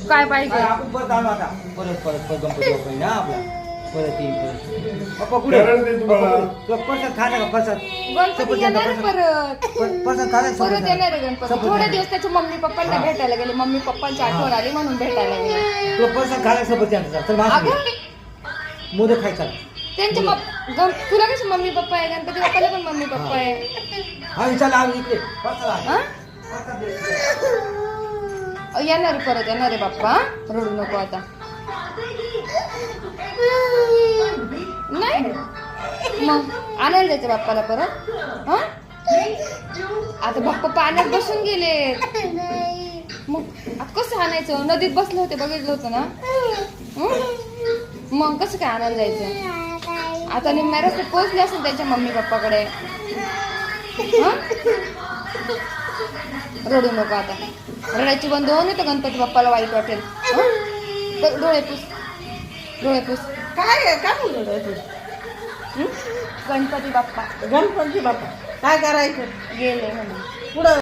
काय पाहिजे आपण परत आणू आता परत गणपती बाप्पा ना आपला परत येईल पप्पा कुठे प्रसाद खायचा का प्रसाद गणपती येणार आहे परत प्रसाद खायचा परत येणार आहे गणपती थोडे दिवस त्याच्या मम्मी पप्पांना भेटायला गेले मम्मी पप्पांची आठवण आली म्हणून भेटायला गेले तुला प्रसाद खायला सफरचंदाचा तर माझं मोदक खायचा त्यांच्या तुला कशी मम्मी पप्पा आहे गणपती बाप्पाला पण मम्मी पप्पा आहे हा विचारला आम्ही इकडे हा? येणार आहे परत येणार आहे बाप्पा रडू नको आता नाही मग आणायला जायचं बाप्पाला परत हा आता बाप्पा पाण्यात बसून गेले मग आता कसं आणायचं नदीत बसले होते बघितलं होतं ना मग कसं काय आणायला जायचं आता निम्म्या रस्त्यात पोहोचले असेल त्यांच्या मम्मी पप्पाकडे रडू नको आता रडायची बंद होऊन तर गणपती बाप्पाला वाईट वाटेल डोळे पुस काय बोलतो तू गणपती बाप्पा गणपती बाप्पा काय करायचं गेले म्हणून पुढं